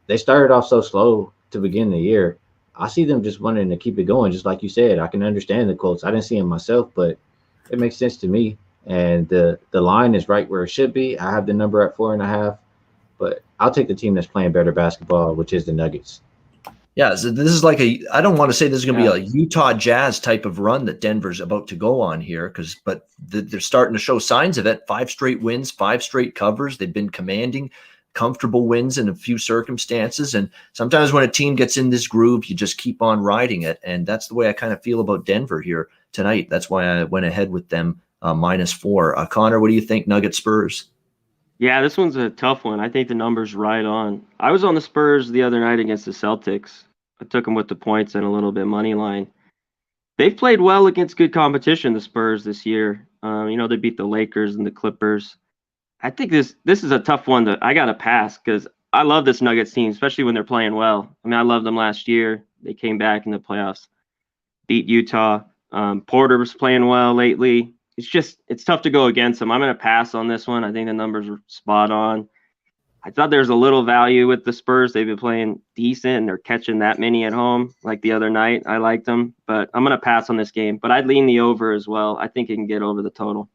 they started off so slow to begin the year. I see them just wanting to keep it going, just like you said. I can understand the quotes. I didn't see them myself, but it makes sense to me. And the line is right where it should be. I have the number at 4.5, but I'll take the team that's playing better basketball, which is the Nuggets. Yeah, so this is like I don't want to say this is going to be a Utah Jazz type of run that Denver's about to go on here, but they're starting to show signs of it. 5 straight wins, 5 straight covers. They've been commanding comfortable wins in a few circumstances. And sometimes when a team gets in this groove, you just keep on riding it. And that's the way I kind of feel about Denver here tonight. That's why I went ahead with them -4. Connor, what do you think, Nuggets Spurs? Yeah, this one's a tough one. I think the number's right on. I was on the Spurs the other night against the Celtics. I took them with the points and a little bit money line. They've played well against good competition, the Spurs, this year. They beat the Lakers and the Clippers. I think this is a tough one that I got to pass because I love this Nuggets team, especially when they're playing well. I loved them last year. They came back in the playoffs, beat Utah. Porter was playing well lately. It's tough to go against them. I'm going to pass on this one. I think the numbers are spot on. I thought there's a little value with the Spurs. They've been playing decent, and they're catching that many at home like the other night. I liked them, but I'm going to pass on this game. But I'd lean the over as well. I think it can get over the total.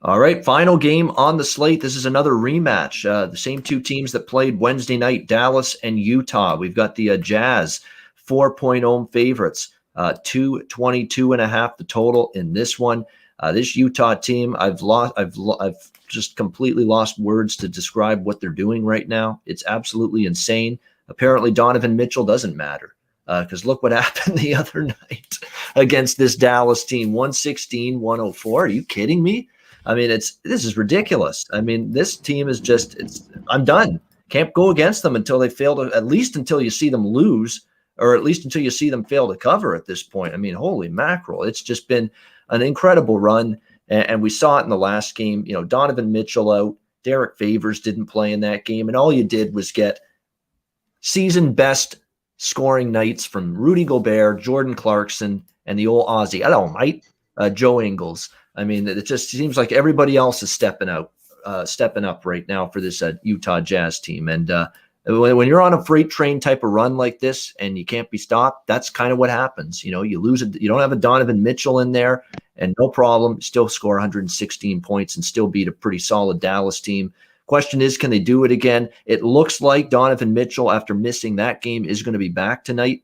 All right, final game on the slate. This is another rematch. The same two teams that played Wednesday night, Dallas and Utah. We've got the Jazz 4-point home favorites, 222.5 the total in this one. This Utah team, I've just completely lost words to describe what they're doing right now. It's absolutely insane. Apparently, Donovan Mitchell doesn't matter because look what happened the other night against this Dallas team, 116-104. Are you kidding me? I mean, this is ridiculous. I mean, this team is I'm done. Can't go against them until they fail to, at least until you see them lose, or at least until you see them fail to cover at this point. I mean, holy mackerel. It's just been an incredible run. And we saw it in the last game. You know, Donovan Mitchell out, Derek Favors didn't play in that game. And all you did was get season best scoring nights from Rudy Gobert, Jordan Clarkson, and the old Aussie. Hello, mate. Joe Ingles. I mean, it just seems like everybody else is stepping up right now for this Utah Jazz team. And when you're on a freight train type of run like this and you can't be stopped, that's kind of what happens. You know, you lose it. You don't have a Donovan Mitchell in there, and no problem, still score 116 points and still beat a pretty solid Dallas team. Question is, can they do it again? It looks like Donovan Mitchell, after missing that game, is going to be back tonight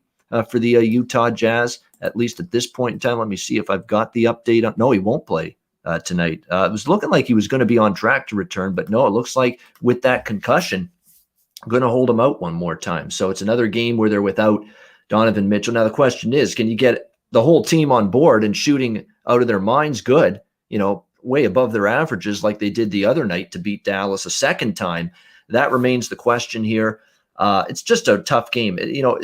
for the Utah Jazz, at least at this point in time. Let me see if I've got the update. No, he won't play tonight. It was looking like he was going to be on track to return, but no, it looks like with that concussion, going to hold him out one more time. So it's another game where they're without Donovan Mitchell. Now the question is, can you get the whole team on board and shooting out of their minds good, you know, way above their averages like they did the other night to beat Dallas a second time? That remains the question here. It's just a tough game. You know,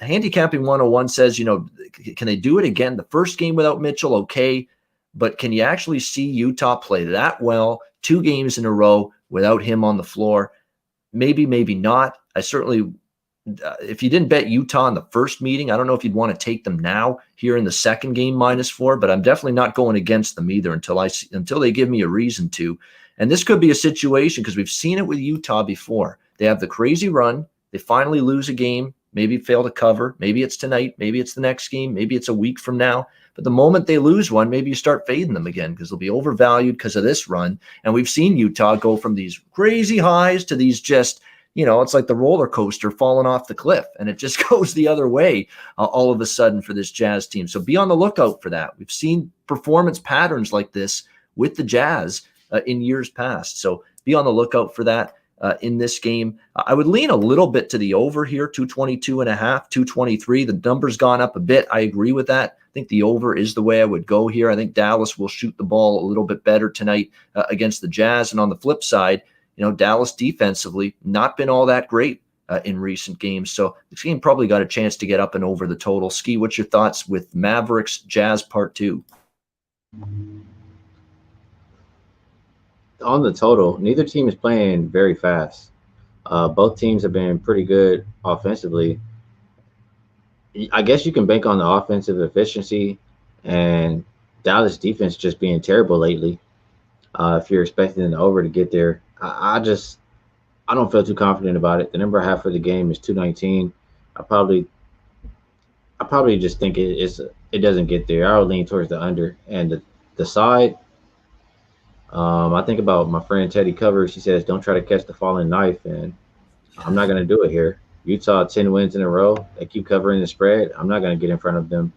Handicapping 101 says, you know, can they do it again? The first game without Mitchell, okay, but can you actually see Utah play that well 2 games in a row without him on the floor? Maybe, maybe not. I certainly, if you didn't bet Utah in the first meeting, I don't know if you'd want to take them now here in the second game -4, but I'm definitely not going against them either until they give me a reason to. And this could be a situation because we've seen it with Utah before. They have the crazy run. They finally lose a game, maybe fail to cover. Maybe it's tonight. Maybe it's the next game. Maybe it's a week from now. But the moment they lose one, maybe you start fading them again because they'll be overvalued because of this run. And we've seen Utah go from these crazy highs to these just, you know, it's like the roller coaster falling off the cliff, and it just goes the other way all of a sudden for this Jazz team. So be on the lookout for that. We've seen performance patterns like this with the Jazz in years past. So be on the lookout for that in this game. I would lean a little bit to the over here, 222.5, 223. The number's gone up a bit. I agree with that. I think the over is the way I would go here. I think Dallas will shoot the ball a little bit better tonight against the Jazz. And on the flip side, you know, Dallas defensively not been all that great in recent games. So this game probably got a chance to get up and over the total. Skee, what's your thoughts with Mavericks Jazz Part 2? On the total, neither team is playing very fast. Both teams have been pretty good offensively. I guess you can bank on the offensive efficiency and Dallas defense just being terrible lately. If you're expecting the over to get there, I don't feel too confident about it. The number I have for the game is 219. I probably just think it doesn't get there. I'll lean towards the under. And the side, I think about my friend Teddy Covers. She says, don't try to catch the falling knife. And I'm not going to do it here. Utah, 10 wins in a row. They keep covering the spread. I'm not going to get in front of them.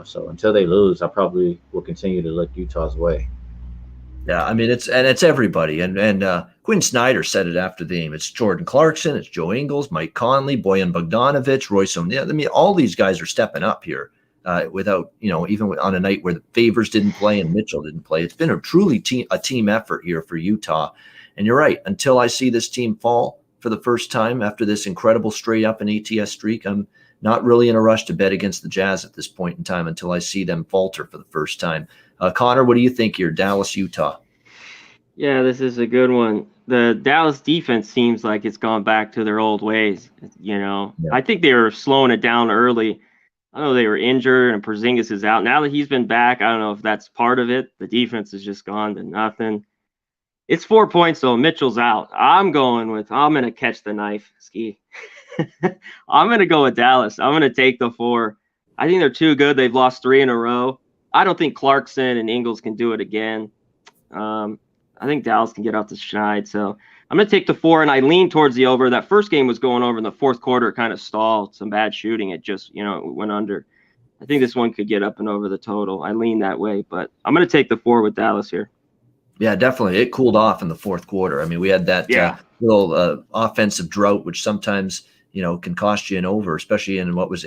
So until they lose, I probably will continue to look Utah's way. Yeah, I mean, it's everybody. And Quinn Snyder said it after the game. It's Jordan Clarkson, it's Joe Ingles, Mike Conley, Bojan Bogdanovic, Royce O'Neal. I mean, all these guys are stepping up here without, you know, even on a night where the Favors didn't play and Mitchell didn't play. It's been a truly team effort here for Utah. And you're right. Until I see this team fall for the first time after this incredible straight up and ATS streak, I'm not really in a rush to bet against the Jazz at this point in time until I see them falter for the first time. Conor, what do you think here? Dallas, Utah. Yeah, this is a good one. The Dallas defense seems like it's gone back to their old ways. You know, yeah. I think they were slowing it down early. I know they were injured and Porzingis is out. Now that he's been back, I don't know if that's part of it. The defense has just gone to nothing. It's 4 points, though. Mitchell's out. I'm going to catch the knife, Skee. I'm going to go with Dallas. I'm going to take the 4. I think they're too good. They've lost 3 in a row. I don't think Clarkson and Ingles can do it again. I think Dallas can get out the schneid. So I'm going to take the 4, and I lean towards the over. That first game was going over in the fourth quarter, kind of stalled, some bad shooting. It just, went under. I think this one could get up and over the total. I lean that way, but I'm going to take the 4 with Dallas here. Yeah, definitely. It cooled off in the fourth quarter. I mean, we had that little offensive drought, which sometimes, can cost you an over, especially in what was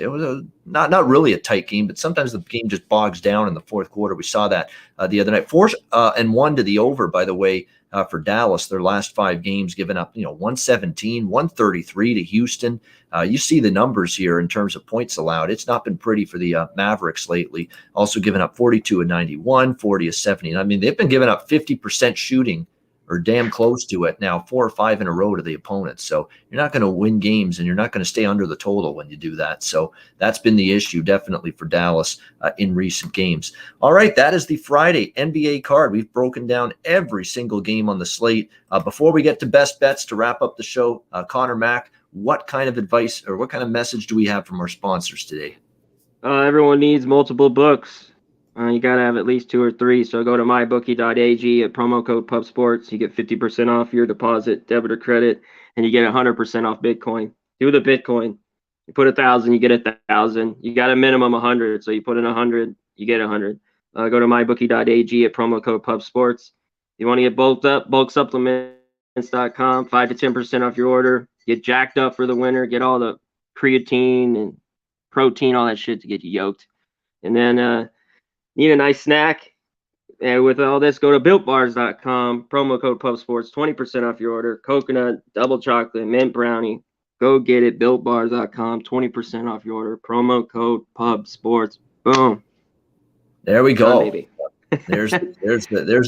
not really a tight game, but sometimes the game just bogs down in the fourth quarter. We saw that the other night. 4-1 to the over, by the way, for Dallas. Their last 5 games, giving up 117, 133 to Houston. You see the numbers here in terms of points allowed. It's not been pretty for the Mavericks lately. Also giving up 42-91, 40-70. I mean, they've been giving up 50% shooting, or damn close to it now, 4 or 5 in a row to the opponents. So you're not going to win games, and you're not going to stay under the total when you do that. So that's been the issue definitely for Dallas in recent games. All right, that is the Friday NBA card. We've broken down every single game on the slate. Before we get to best bets to wrap up the show, Conor, Mac, what kind of advice or what kind of message do we have from our sponsors today? Everyone needs multiple books. You got to have at least 2 or 3. So go to mybookie.ag at promo code PubSports. You get 50% off your deposit, debit or credit, and you get 100% off Bitcoin. Do the Bitcoin. You put 1,000, you get 1,000. You got a minimum 100. So you put in 100, you get 100. Go to mybookie.ag at promo code PubSports. You want to get bulk supplements.com, 5 to 10% off your order. Get jacked up for the winter. Get all the creatine and protein, all that shit to get you yoked. And then need a nice snack? And with all this, go to builtbars.com, promo code PubSports, 20% off your order. Coconut, double chocolate, mint brownie. Go get it, builtbars.com, 20% off your order. Promo code PubSports. Boom. There we go. Done, baby. There's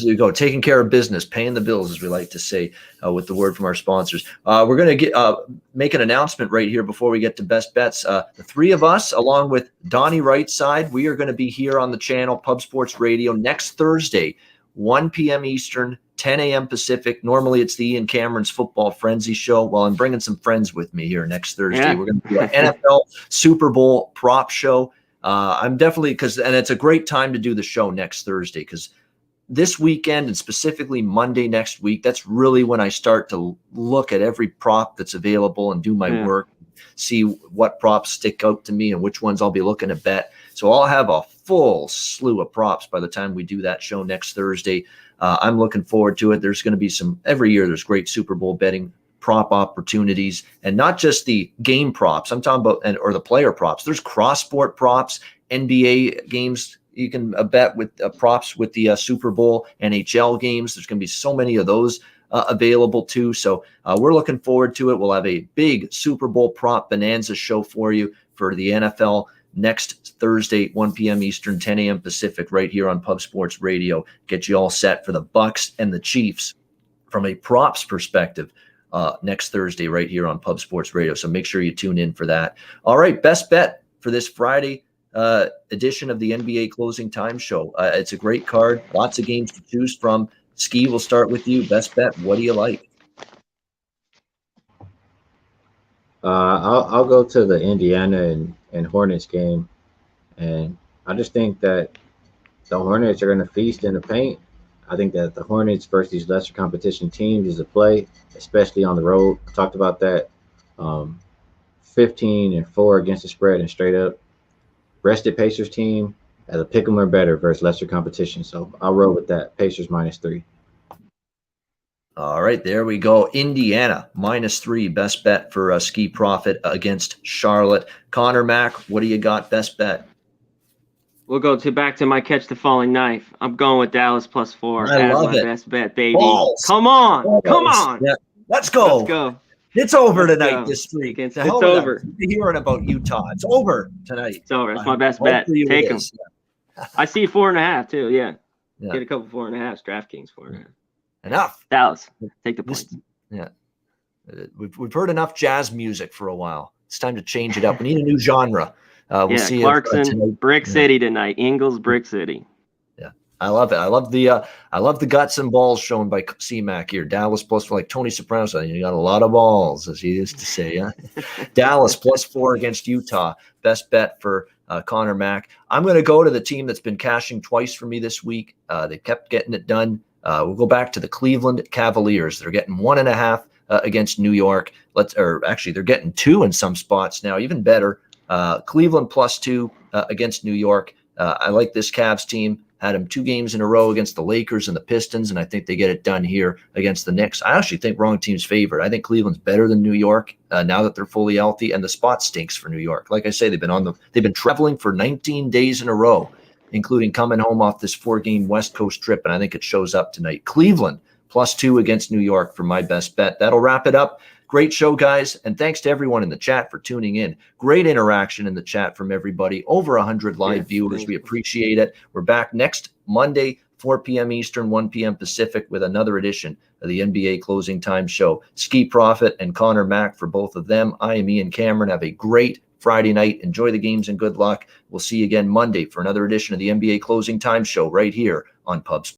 you go. Taking care of business, paying the bills, as we like to say, with the word from our sponsors. We're going to make an announcement right here before we get to best bets. The 3 of us, along with Donnie Rightside, we are going to be here on the channel, Pub Sports Radio, next Thursday, 1 p.m. Eastern, 10 a.m. Pacific. Normally it's the Ian Cameron's Football Frenzy show. Well, I'm bringing some friends with me here next Thursday. Yeah. We're going to do an NFL Super Bowl prop show. I'm definitely and it's a great time to do the show next Thursday, because this weekend and specifically Monday next week, that's really when I start to look at every prop that's available and do my work, see what props stick out to me and which ones I'll be looking to bet. So I'll have a full slew of props by the time we do that show next Thursday. I'm looking forward to it. There's going to be every year there's great Super Bowl betting prop opportunities, and not just the game props. I'm talking about or the player props. There's cross-sport props, NBA games. You can bet with props with the Super Bowl, NHL games. There's going to be so many of those available too. So we're looking forward to it. We'll have a big Super Bowl prop bonanza show for you for the NFL next Thursday, 1 p.m. Eastern, 10 a.m. Pacific, right here on Pub Sports Radio. Get you all set for the Bucks and the Chiefs from a props perspective. Next Thursday right here on Pub Sports Radio. So make sure you tune in for that. All right, best bet for this Friday edition of the NBA Closing Time Show. It's a great card. Lots of games to choose from. Skee, we'll start with you. Best bet. What do you like? I'll go to the Indiana and Hornets game. And I just think that the Hornets are going to feast in the paint. I think that the Hornets versus these lesser competition teams is a play, especially on the road. I talked about that. 15-4 against the spread and straight up. Rested Pacers team as a pick 'em or better versus lesser competition. So I'll roll with that. Pacers -3. All right, there we go. Indiana -3, best bet for Ski Profit against Charlotte. Conor, Mac, what do you got? Best bet. We'll go back to my catch the falling knife. I'm going with Dallas +4 I as love my it. best bet, baby. Balls. Come on. Balls. Come on. Yeah. Let's go. Let's go. It's over Let's tonight, go. this streak. It's hell over. We're hearing about Utah. It's over tonight. It's over. It's my best bet. Hopefully Take it them. is. Yeah. I see 4.5 too. Yeah. Yeah. Get a couple 4.5s. DraftKings 4.5. Enough. Dallas. Take the points. Yeah. We've heard enough jazz music for a while. It's time to change it up. We need a new genre. We'll see. Clarkson, Brick City tonight. Ingles, Brick City. Yeah, I love it. I love the guts and balls shown by C-Mac here. Dallas plus, like Tony Soprano said, you got a lot of balls, as he used to say. Yeah, Dallas +4 against Utah. Best bet for Conor, Mac. I'm going to go to the team that's been cashing twice for me this week. They kept getting it done We'll go back to the Cleveland Cavaliers. They're getting 1.5 against New York. They're getting 2 in some spots now, even better. Cleveland +2 against New York. I like this Cavs team. Had them 2 games in a row against the Lakers and the Pistons, and I think they get it done here against the Knicks. I actually think wrong team's favored. I think Cleveland's better than New York now that they're fully healthy, and the spot stinks for New York. Like I say, they've been traveling for 19 days in a row, including coming home off this 4-game West Coast trip, and I think it shows up tonight. Cleveland +2 against New York for my best bet. That'll wrap it up. Great show, guys, and thanks to everyone in the chat for tuning in. Great interaction in the chat from everybody. Over 100 live viewers. We appreciate it. We're back next Monday, 4 p.m. Eastern, 1 p.m. Pacific, with another edition of the NBA Closing Time Show. Skee Profit and Conor Mack for both of them. I am Ian Cameron. Have a great Friday night. Enjoy the games and good luck. We'll see you again Monday for another edition of the NBA Closing Time Show right here on Pubs.